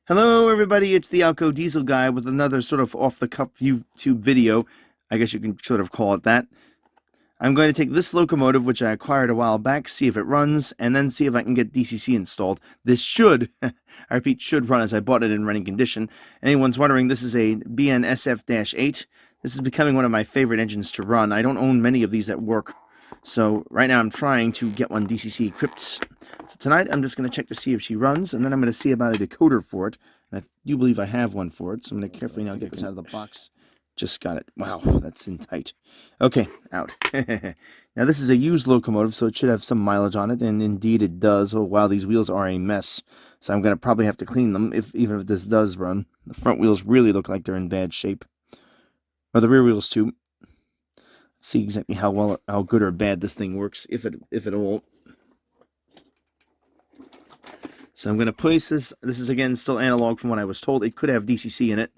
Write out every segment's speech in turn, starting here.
Hello, everybody. It's the Alco Diesel Guy with another sort of off-the-cuff YouTube video. I guess you can sort of call it that. I'm going to take this locomotive, which I acquired a while back, see if it runs, and then see if I can get DCC installed. This should, I repeat, should run as I bought it in running condition. Anyone's wondering, this is a BNSF dash-8. This is becoming one of my favorite engines to run. I don't own many of these that work, so right now I'm trying to get one DCC equipped. So tonight I'm just going to check to see if she runs, and then I'm going to see about a decoder for it. And I do believe I have one for it, so I'm going to carefully now get this out of the box. Just got it. Wow, that's in tight. Okay, out. Now this is a used locomotive, so it should have some mileage on it, and indeed it does. Oh wow, these wheels are a mess. So I'm going to probably have to clean them, even if this does run. The front wheels really look like they're in bad shape. Or the rear wheels too. Let's see exactly how good or bad this thing works, if at all. So I'm going to place this. This is again still analog from what I was told. It could have DCC in it.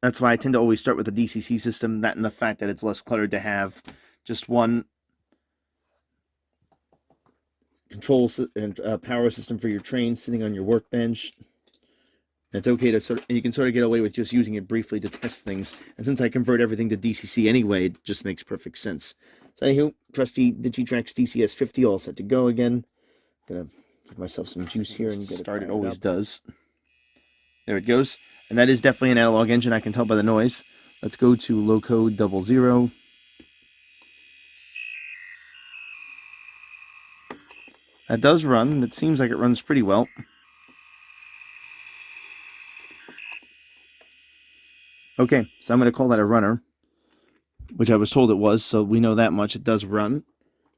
That's why I tend to always start with the DCC system, that and the fact that it's less cluttered to have just one control and power system for your train sitting on your workbench. And it's okay to and you can sort of get away with just using it briefly to test things. And since I convert everything to DCC anyway, it just makes perfect sense. So anywho, trusty Digitrax DCS 50 all set to go again. Gonna give myself some juice here and get started. It always does. There it goes. And that is definitely an analog engine, I can tell by the noise. Let's go to loco 00. That does run. It seems like it runs pretty well. Okay, so I'm going to call that a runner, which I was told it was, so we know that much. It does run.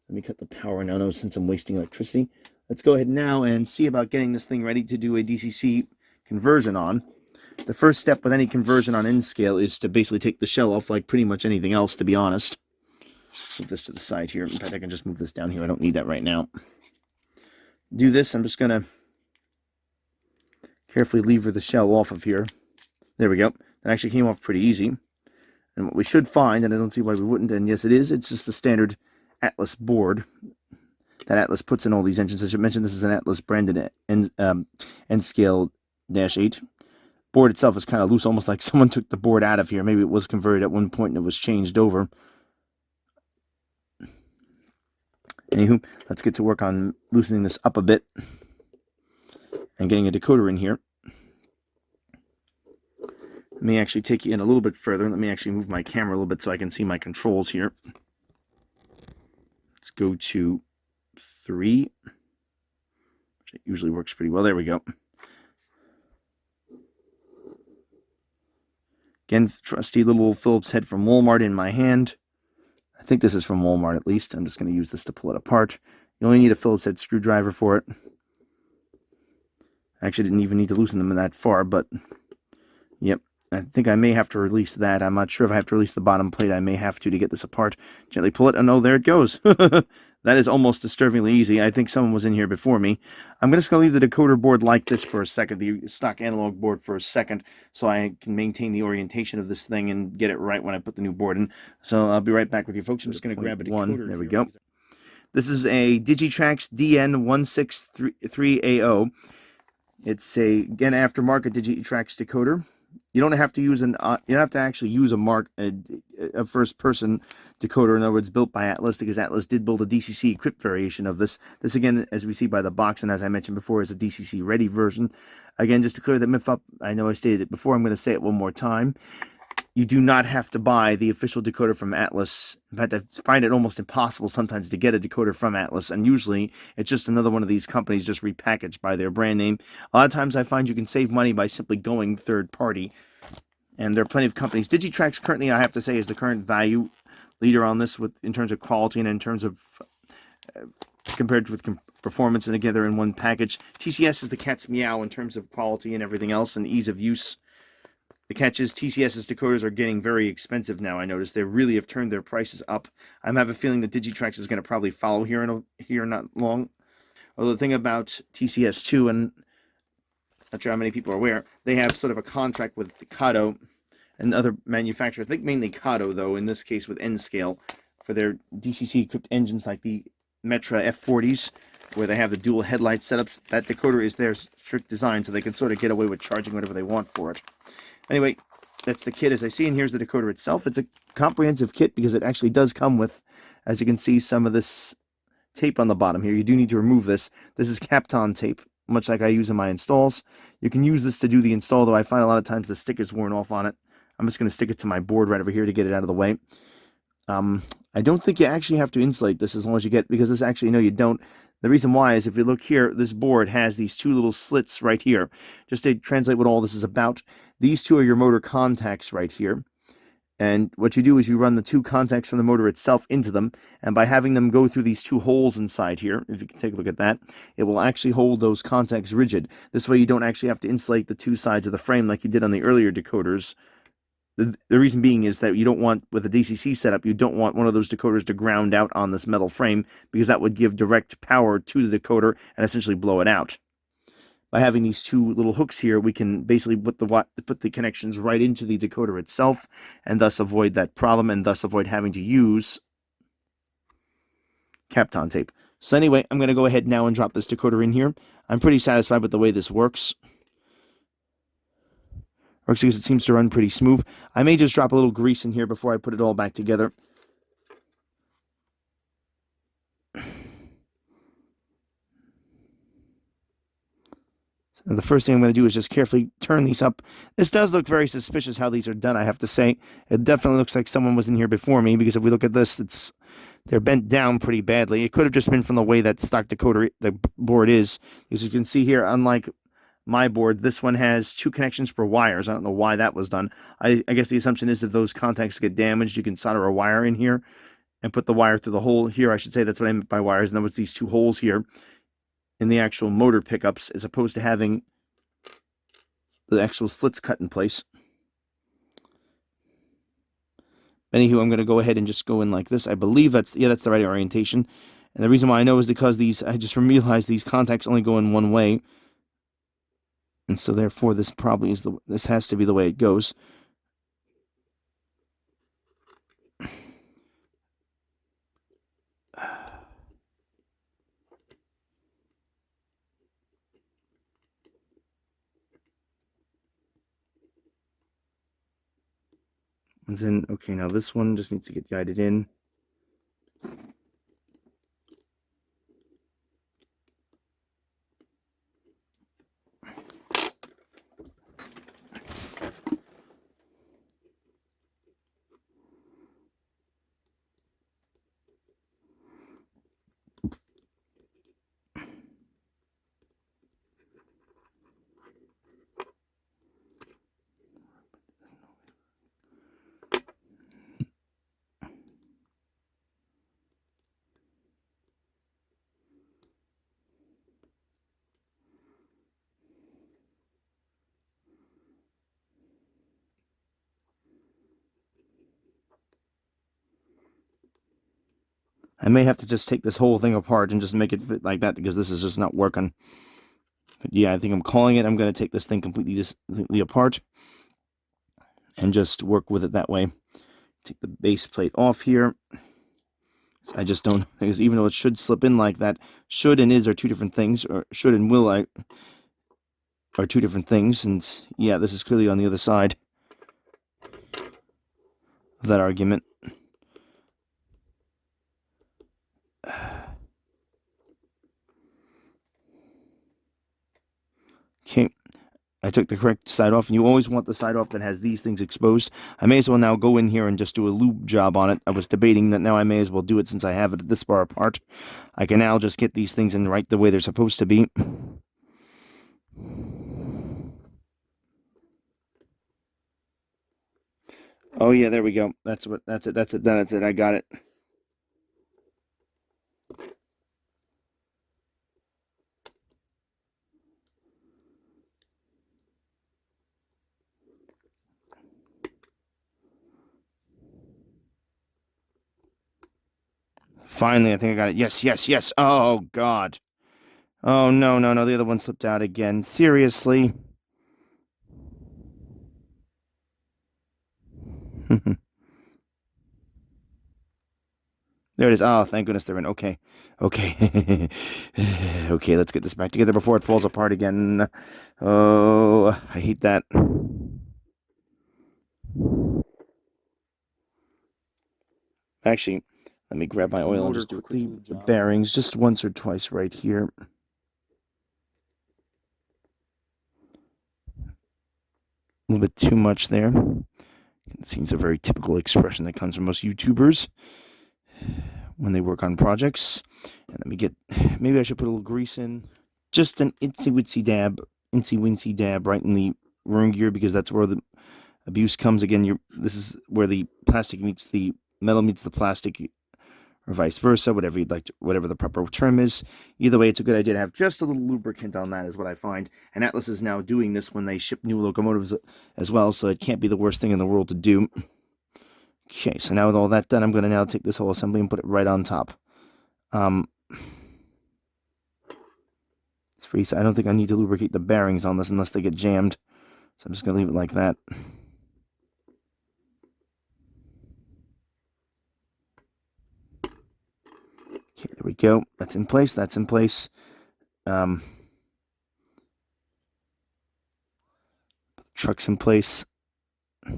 Let me cut the power now, since I'm wasting electricity. Let's go ahead now and see about getting this thing ready to do a DCC conversion on. The first step with any conversion on N-scale is to basically take the shell off like pretty much anything else, to be honest. Move this to the side here. In fact, I can just move this down here. I don't need that right now. Do this. I'm just going to carefully lever the shell off of here. There we go. That actually came off pretty easy. And what we should find, and I don't see why we wouldn't, and yes it is, it's just a standard Atlas board that Atlas puts in all these engines. As I mentioned, this is an Atlas branded N-scale dash-8. Board itself is kind of loose, almost like someone took the board out of here. Maybe it was converted at one point and it was changed over. Anywho, let's get to work on loosening this up a bit and getting a decoder in here. Let me actually take you in a little bit further. Let me actually move my camera a little bit so I can see my controls here. Let's go to 3, which usually works pretty well. There we go. Again, trusty little Phillips head from Walmart in my hand. I think this is from Walmart at least. I'm just going to use this to pull it apart. You only need a Phillips head screwdriver for it. I actually didn't even need to loosen them that far, but yep. I think I may have to release that. I'm not sure if I have to release the bottom plate. I may have to get this apart. Gently pull it. Oh no, there it goes. That is almost disturbingly easy. I think someone was in here before me. I'm just going to leave the decoder board like this for a second, the stock analog board for a second, so I can maintain the orientation of this thing and get it right when I put the new board in. So I'll be right back with you folks. I'm just going to grab a decoder. There we go. This is a Digitrax DN163AO. It's a, again, aftermarket Digitrax decoder. You don't have to use you don't have to actually use a first-person decoder. In other words, built by Atlas, because Atlas did build a DCC equipped variation of this. This, again, as we see by the box, and as I mentioned before, is a DCC ready version. Again, just to clear the myth up, I know I stated it before. I'm going to say it one more time. You do not have to buy the official decoder from Atlas. In fact, I find it almost impossible sometimes to get a decoder from Atlas, and usually it's just another one of these companies just repackaged by their brand name. A lot of times I find you can save money by simply going third party, and there are plenty of companies. Digitrax currently, I have to say, is the current value leader on this in terms of quality and in terms of compared with performance, and again, they're in one package. TCS is the cat's meow in terms of quality and everything else and ease of use. The catch is TCS's decoders are getting very expensive now. I noticed they really have turned their prices up. I have a feeling that Digitrax is going to probably follow here not long. Although the thing about TCS too, and not sure how many people are aware, they have sort of a contract with Kato and other manufacturers. I think mainly Kato, though, in this case with N-scale, for their DCC equipped engines like the Metra F40s. where they have the dual headlight setups. That decoder is their strict design, so they can sort of get away with charging whatever they want for it. Anyway, that's the kit as I see, and here's the decoder itself. It's a comprehensive kit because it actually does come with, as you can see, some of this tape on the bottom here. You do need to remove this. This is Kapton tape, much like I use in my installs. You can use this to do the install, though I find a lot of times the stick is worn off on it. I'm just going to stick it to my board right over here to get it out of the way. I don't think you actually have to insulate this as long as you get, because this actually, no, you don't. The reason why is if you look here, this board has these two little slits right here. Just to translate what all this is about, these two are your motor contacts right here. And what you do is you run the two contacts from the motor itself into them, and by having them go through these two holes inside here, if you can take a look at that, it will actually hold those contacts rigid. This way you don't actually have to insulate the two sides of the frame like you did on the earlier decoders. The reason being is that you don't want, with a DCC setup, you don't want one of those decoders to ground out on this metal frame, because that would give direct power to the decoder and essentially blow it out. By having these two little hooks here, we can basically put the connections right into the decoder itself, and thus avoid that problem, and thus avoid having to use Kapton tape. So anyway, I'm going to go ahead now and drop this decoder in here. I'm pretty satisfied with the way this works. Works because it seems to run pretty smooth. I may just drop a little grease in here before I put it all back together. So the first thing I'm going to do is just carefully turn these up. This does look very suspicious how these are done, I have to say. It definitely looks like someone was in here before me, because if we look at this, they're bent down pretty badly. It could have just been from the way that stock decoder, the board is. As you can see here, unlike my board, this one has two connections for wires. I don't know why that was done. I guess the assumption is that those contacts get damaged, you can solder a wire in here and put the wire through the hole here. I should say that's what I meant by wires. And then with these two holes here in the actual motor pickups, as opposed to having the actual slits cut in place. Anywho, I'm going to go ahead and just go in like this. I believe that's the right orientation. And the reason why I know is because I just realized these contacts only go in one way. And so therefore this probably is this has to be the way it goes. And then, okay, now this one just needs to get guided in. I may have to just take this whole thing apart and just make it fit like that, because this is just not working. But yeah, I think I'm calling it. I'm going to take this thing completely apart and just work with it that way. Take the base plate off here. I just don't, because even though it should slip in like that, should and is are two different things, or should and will are two different things. And yeah, this is clearly on the other side of that argument. Okay, I took the correct side off, and you always want the side off that has these things exposed. I may as well now go in here and just do a lube job on it. I was debating that now I may as well do it since I have it this far apart. I can now just get these things in right the way they're supposed to be. Oh yeah, there we go. That's it. I got it. Finally, I think I got it. Yes. Oh, God. Oh, no. The other one slipped out again. Seriously? There it is. Oh, thank goodness they're in. Okay. Okay. Okay, let's get this back together before it falls apart again. Oh, I hate that. Actually, let me grab my oil and just do quickly the bearings just once or twice right here. A little bit too much there. It seems a very typical expression that comes from most YouTubers when they work on projects. And let me get, maybe I should put a little grease in. Just an incy wincy dab right in the rolling gear, because that's where the abuse comes. Again, this is where the plastic meets the metal meets the plastic, or vice versa, whatever you'd like to, whatever the proper term is. Either way, it's a good idea to have just a little lubricant on that, is what I find. And Atlas is now doing this when they ship new locomotives as well, so it can't be the worst thing in the world to do. Okay, so now with all that done, I'm going to now take this whole assembly and put it right on top. It's pretty, I don't think I need to lubricate the bearings on this unless they get jammed. So I'm just going to leave it like that. Okay, there we go. That's in place. That's in place. Put the truck's in place. Put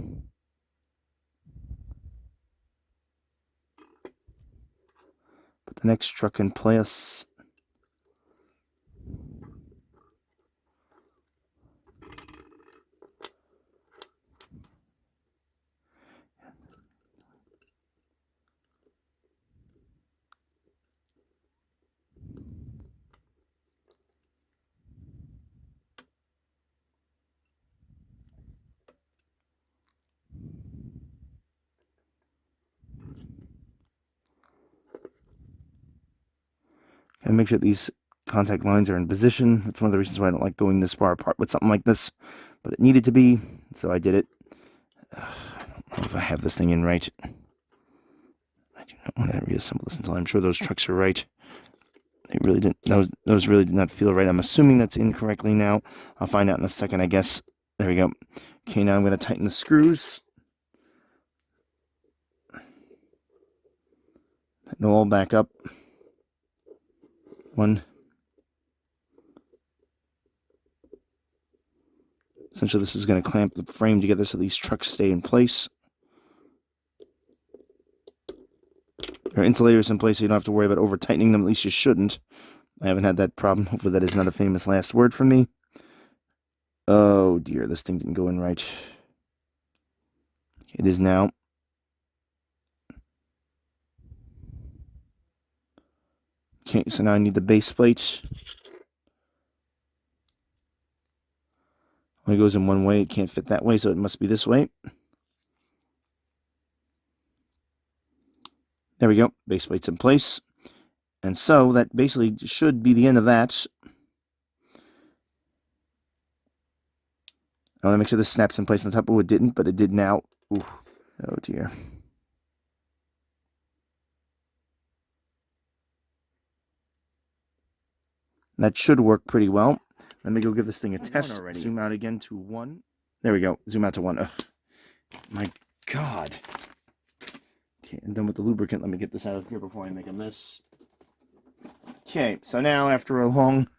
the next truck in place. And make sure that these contact lines are in position. That's one of the reasons why I don't like going this far apart with something like this. But it needed to be, so I did it. I don't know if I have this thing in right. I do not want to reassemble this until I'm sure those trucks are right. They really didn't. Those really did not feel right. I'm assuming that's incorrectly now. I'll find out in a second, I guess. There we go. Okay, now I'm going to tighten the screws. Tighten it all back up. One. Essentially, this is going to clamp the frame together so these trucks stay in place. There are insulators in place, so you don't have to worry about over-tightening them. At least you shouldn't. I haven't had that problem. Hopefully that is not a famous last word from me. Oh dear, this thing didn't go in right. It is now. Okay, so now I need the base plate. When it goes in one way, it can't fit that way, so it must be this way. There we go. Base plate's in place. And so that basically should be the end of that. I want to make sure this snaps in place on the top. Oh, it didn't, but it did now. Ooh. Oh dear. That should work pretty well. Let me go give this thing a test. Zoom out again to 1. There we go. Zoom out to 1. Ugh. My God. Okay, I'm done with the lubricant. Let me get this out of here before I make a mess. Okay, so now after a long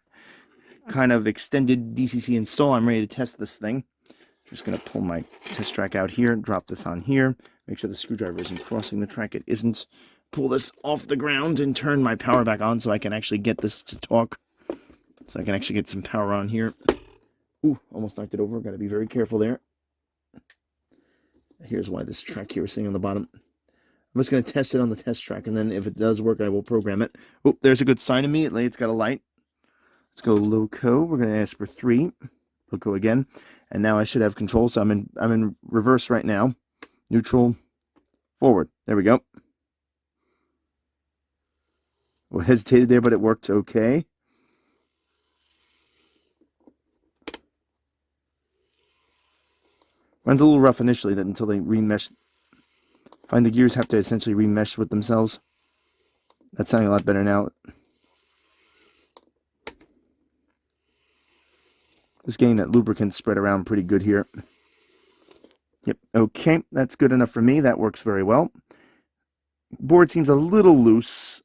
kind of extended DCC install, I'm ready to test this thing. I'm just going to pull my test track out here, drop this on here, make sure the screwdriver isn't crossing the track. It isn't. Pull this off the ground and turn my power back on so I can actually get this to talk. So I can actually get some power on here. Ooh, almost knocked it over. Got to be very careful there. Here's why this track here is sitting on the bottom. I'm just going to test it on the test track, and then if it does work, I will program it. Oh, there's a good sign of me. It's got a light. Let's go loco. We're going to ask for 3. Loco again. And now I should have control. So I'm in reverse right now. Neutral. Forward. There we go. Well, hesitated there, but it worked okay. Runs a little rough initially, that until they remesh. Find the gears have to essentially remesh with themselves. That's sounding a lot better now. Just getting that lubricant spread around pretty good here. Yep, okay, that's good enough for me. That works very well. Board seems a little loose.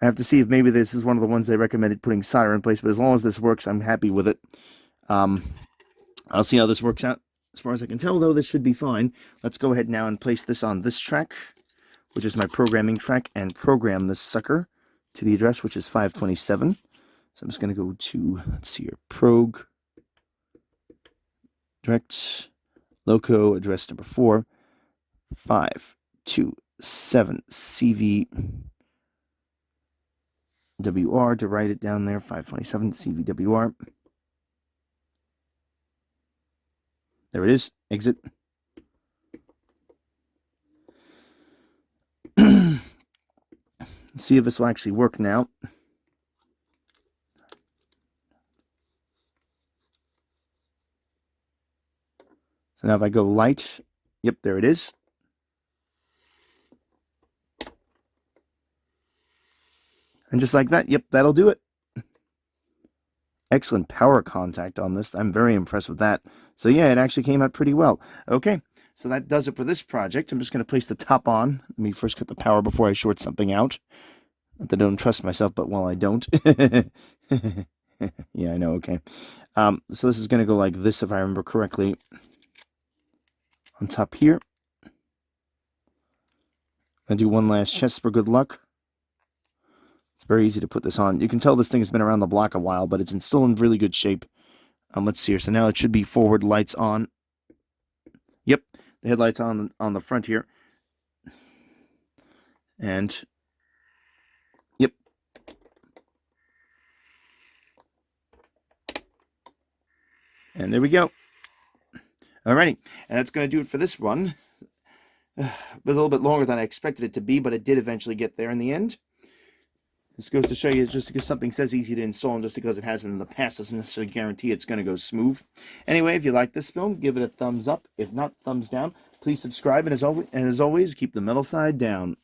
I have to see if maybe this is one of the ones they recommended putting solder in place, but as long as this works, I'm happy with it. I'll see how this works out. As far as I can tell, though, this should be fine. Let's go ahead now and place this on this track, which is my programming track, and program this sucker to the address, which is 527. So I'm just going to go to, let's see here, prog, direct, loco, address number 4, 527 CVWR, to write it down there, 527 CVWR. There it is, exit. Let's see if this will actually work now. So now if I go light, yep, there it is. And just like that, yep, that'll do it. Excellent power contact on this. I'm very impressed with that. So yeah, it actually came out pretty well. Okay, so that does it for this project. I'm just going to place the top on. Let me first cut the power before I short something out. Not that I don't trust myself, but well, I don't. Yeah, I know, okay. So this is going to go like this, if I remember correctly. On top here. I'll do one last chest for good luck. It's very easy to put this on. You can tell this thing has been around the block a while, but it's still in really good shape. Let's see here. So now it should be forward lights on. Yep, the headlights on the front here. And, yep. And there we go. Alrighty, and that's going to do it for this one. It was a little bit longer than I expected it to be, but it did eventually get there in the end. This goes to show you, just because something says easy to install and just because it has been in the past doesn't necessarily guarantee it's going to go smooth. Anyway, if you like this film, give it a thumbs up. If not, thumbs down. Please subscribe, and as always, keep the metal side down.